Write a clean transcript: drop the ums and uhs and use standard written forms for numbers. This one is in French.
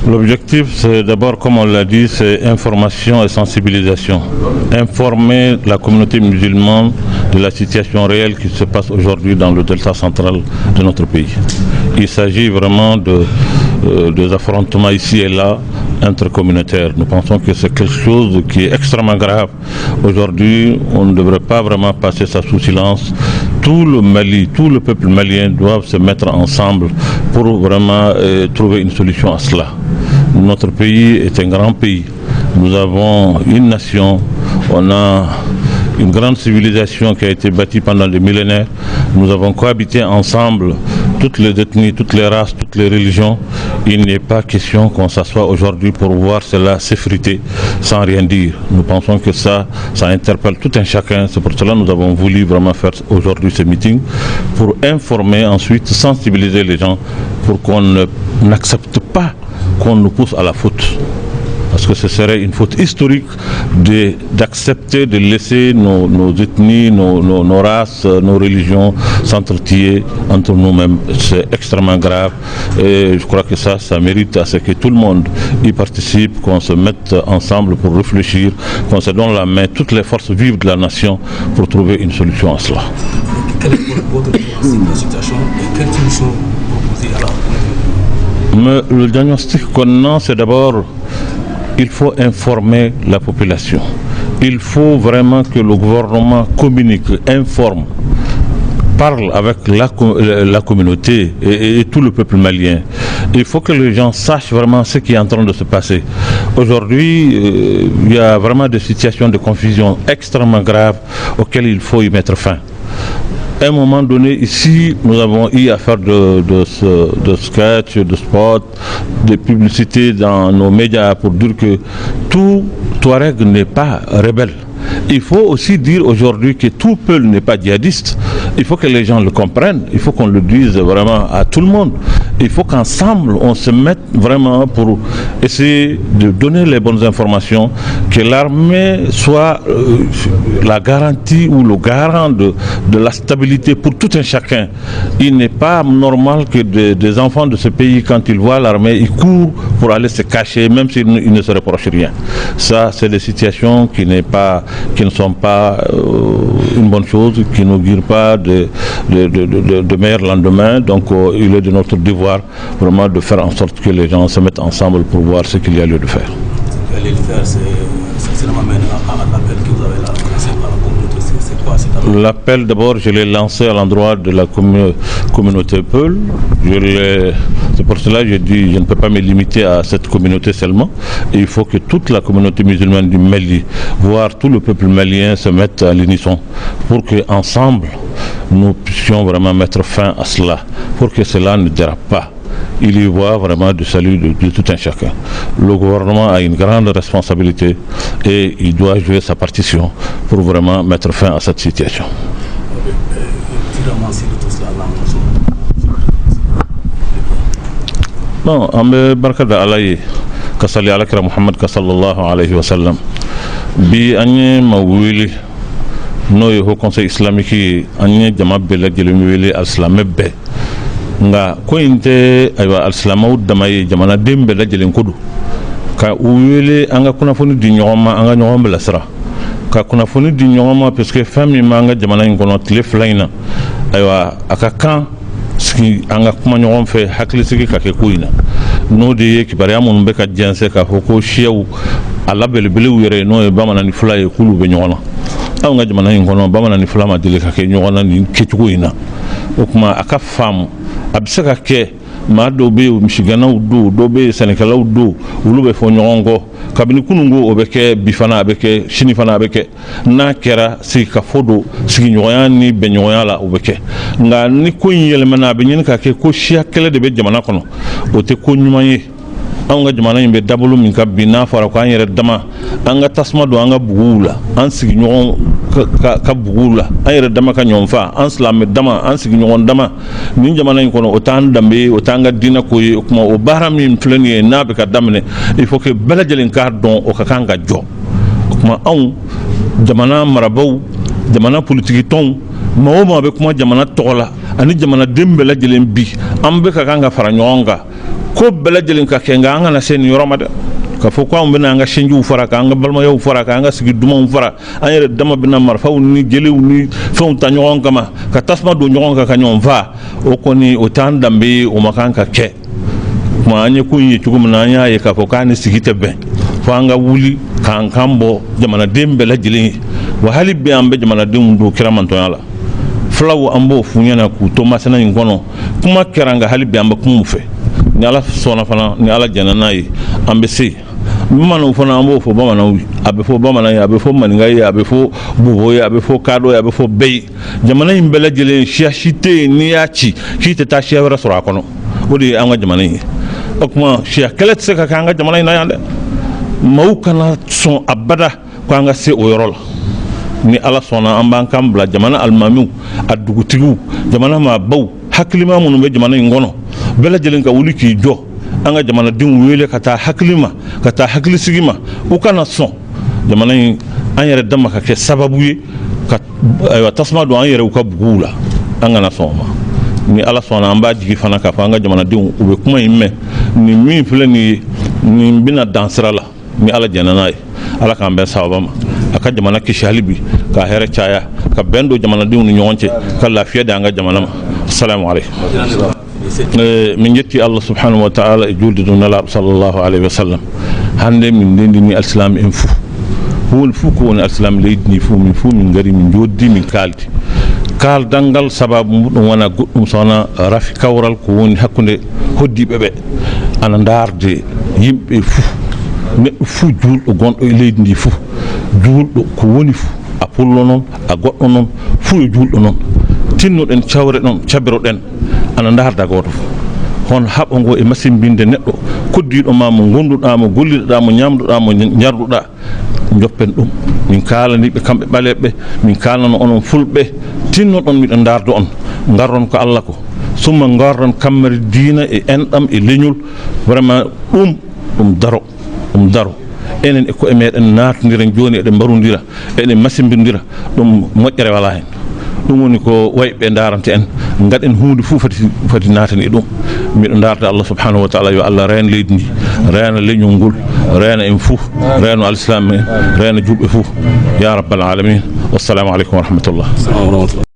L'objectif, c'est d'abord, comme on l'a dit, c'est information et sensibilisation. Informer la communauté musulmane de la situation réelle qui se passe aujourd'hui dans le delta central de notre pays. Il s'agit vraiment des affrontements ici et là intercommunautaires. Nous pensons que c'est quelque chose qui est extrêmement grave. Aujourd'hui, on ne devrait pas vraiment passer ça sous silence. Tout le Mali, tout le peuple malien doivent se mettre ensemble pour vraiment trouver une solution à cela. Notre pays est un grand pays. Nous avons une nation, on a une grande civilisation qui a été bâtie pendant des millénaires. Nous avons cohabité ensemble, toutes les ethnies, toutes les races, toutes les religions. Il n'est pas question qu'on s'assoie aujourd'hui pour voir cela s'effriter sans rien dire. Nous pensons que ça interpelle tout un chacun. C'est pour cela que nous avons voulu vraiment faire aujourd'hui ce meeting pour informer, ensuite sensibiliser les gens pour qu'on n'accepte pas qu'on nous pousse à la faute. Parce que ce serait une faute historique d'accepter de laisser nos ethnies, nos races, nos religions s'entretuer entre nous-mêmes. C'est extrêmement grave et je crois que ça mérite à ce que tout le monde y participe, qu'on se mette ensemble pour réfléchir, qu'on se donne la main, toutes les forces vives de la nation pour trouver une solution à cela. Quelle est votre situation et quelle solution proposez à la Mais le diagnostic qu'on a, c'est d'abord il faut informer la population. Il faut vraiment que le gouvernement communique, informe, parle avec la communauté et tout le peuple malien. Il faut que les gens sachent vraiment ce qui est en train de se passer. Aujourd'hui, il y a vraiment des situations de confusion extrêmement graves auxquelles il faut y mettre fin. À un moment donné, ici, nous avons eu à faire de sketchs, de spots, de publicités dans nos médias pour dire que tout Touareg n'est pas rebelle. Il faut aussi dire aujourd'hui que tout Peul n'est pas djihadiste. Il faut que les gens le comprennent. Il faut qu'on le dise vraiment à tout le monde. Il faut qu'ensemble, on se mette vraiment pour essayer de donner les bonnes informations, que l'armée soit la garantie ou le garant de la stabilité pour tout un chacun. Il n'est pas normal que des enfants de ce pays, quand ils voient l'armée, ils courent pour aller se cacher, même s'ils ne se reprochent rien. Ça, c'est des situations qui ne sont pas une bonne chose, qui n'augurent pas de meilleurs lendemains. Donc il est de notre devoir vraiment de faire en sorte que les gens se mettent ensemble pour voir ce qu'il y a lieu de faire. Ce qu'il y a lieu de faire, c'est m'amène à l'appel que vous avez lancé à la communauté. C'est quoi cet appel? L'appel, d'abord, je l'ai lancé à l'endroit de la communauté Peul. C'est pour cela que je dis je ne peux pas me limiter à cette communauté seulement. Et il faut que toute la communauté musulmane du Mali, voire tout le peuple malien, se mette à l'unisson pour qu'ensemble, nous puissions vraiment mettre fin à cela, pour que cela ne dérape pas. Il y voit vraiment du salut de tout un chacun. Le gouvernement a une grande responsabilité et il doit jouer sa partition pour vraiment mettre fin à cette situation. Non, ambe barkada alaye kasali alakira Muhammad sallallahu alayhi wa sallam bi anye mawili no yo conseil islamique anye jama bela gelumwili al-islamé be nga ko inte aywa al-islamaw damay jamana dembe la jelen kudu ka uwele anga kuna foni di nyoma anga nyoma la sra ka kuna foni di nyoma parce que famille manga jamana ngono tele flaina aywa akakan siki anga kuma nyoma fe hakli siki ka ke kuina no de kibari amun be ka jense ka hoko shew ala belbele wure no e bamana ni fulaye kulu be nyona aw nga jamana ngono bamana ni fulama dile ka ke nyona ni ketuina o kuma aka fam absaka ke ma do be mishigana do be senekala do ulu be fo nyongo kabini kunungo obeke bifana beke shinifana beke na kera si ka fodo si nyoya ni be nyoya la obeke nga ni ko yelemana be nyin ka ke ko shia kele de be jamana kono o te ko nyumaye anga jamana yimbe dabulu min ka bina fara ko anyere dama anga tasma do anga bugula an sigi nyon ka bugula anyere dama ka nyonfa an islam dama an sigi nyon dama ni jamana yin kono o tan dambe o tanga dina ko kuma o barami fleni na be ka damne il faut que bela jelen ka don o ka kanga jo kuma an jamana marabaw jamana politique ton mawoma be kuma jamana tola ani jamana dembe la jelen bi an be ka kanga fara nyonga ko bela jelin ka kenga anga na sen yoromade ka fo ko am bina nga shenju fara ka nga balma yow fara ka nga sigi duma fara ayere dama bina mar faw ni jelew ni faw ta nyon kama ka tasma do nyon ka nyon va o koni o tan dambe o makanka ke ma anye kunyi chugum na nya ye ka fo kan sigi tebe fo anga wuli kan kambo jamana dembe la jelin wa halibi ambe jamana dem do kiramanto yala flaw ambo funyana ku to masana ngono kuma keranga halibi amba kumufe ni ala sona fana ni ala janana yi ambe si manu fana ambo fo bamana abe fo bamana ya abe fo maninga ya abe fo bubo ya abe fo kado ya abe fo bey jamana imbele jele shiashite ni yachi kite ta shiawara sura kono odi anga jamana yi okuma shia kelet se ka kanga jamana yi na yande maukana son abada ko anga se o yorola ni ala sona amba kambla jamana almamiu adugutigu jamana ma baw haklima munu be jamana ngono bela jelen ka wuli ki jo anga jamana din wele kata haklima kata hakli sigima u kana son jamana an yere damma ka ke sababu ye ka aywa tasma do an yere u ka bugula anga na soma ni ala sona amba jigi fana ka fa anga jamana din u be kuma yimme ni mi fele ni bina dansrala ni ala janana ala kan ben sawabama aka jamana kishi halibi ka here chaya ka bendo jamana din ni nyonche ka lafiya da anga jamana assalamu alaikum min jetti Allah subhanahu wa ta'ala e julde do nala sallallahu alayhi wa sallam hande min dendini alislam en fu hol fu ko woni alislam leydini fu min gari min joddi min kaldi kal dangal sababu mudum wana goddum sona rafi kawral ko woni hakkunde hoddibe be ana darde yimbe fu neddo fu juldo gondo e leydi ndi fu juldo ko woni fu a pullo non a goddo non fu e juldo non tinnoden cawre non cabiroden ana darda goto hon habo ngo e masimbinde neddo koddido ma mo gonduda mo gollido mo nyamduda mo nyarduda joppen dum min kalani be kambe balebe min kalano onon fulbe tinnodon mi dardo on ngaron ko Allah ko summa ngaron kamari diina e endam e leñul vraiment dum daro enen e ko e meden natdiren joni e barundira enen masimbindira dum mojjere wala hen dum woni ko waybe darante en ngaden hunde fu fati natani dum mi darta Allah subhanahu wa ta'ala yo Allah ren leydi ndi rena leñol ngol rena en fu rena alislam rena julbe fu ya rabbal alamin wassalamu alaikum wa rahmatullah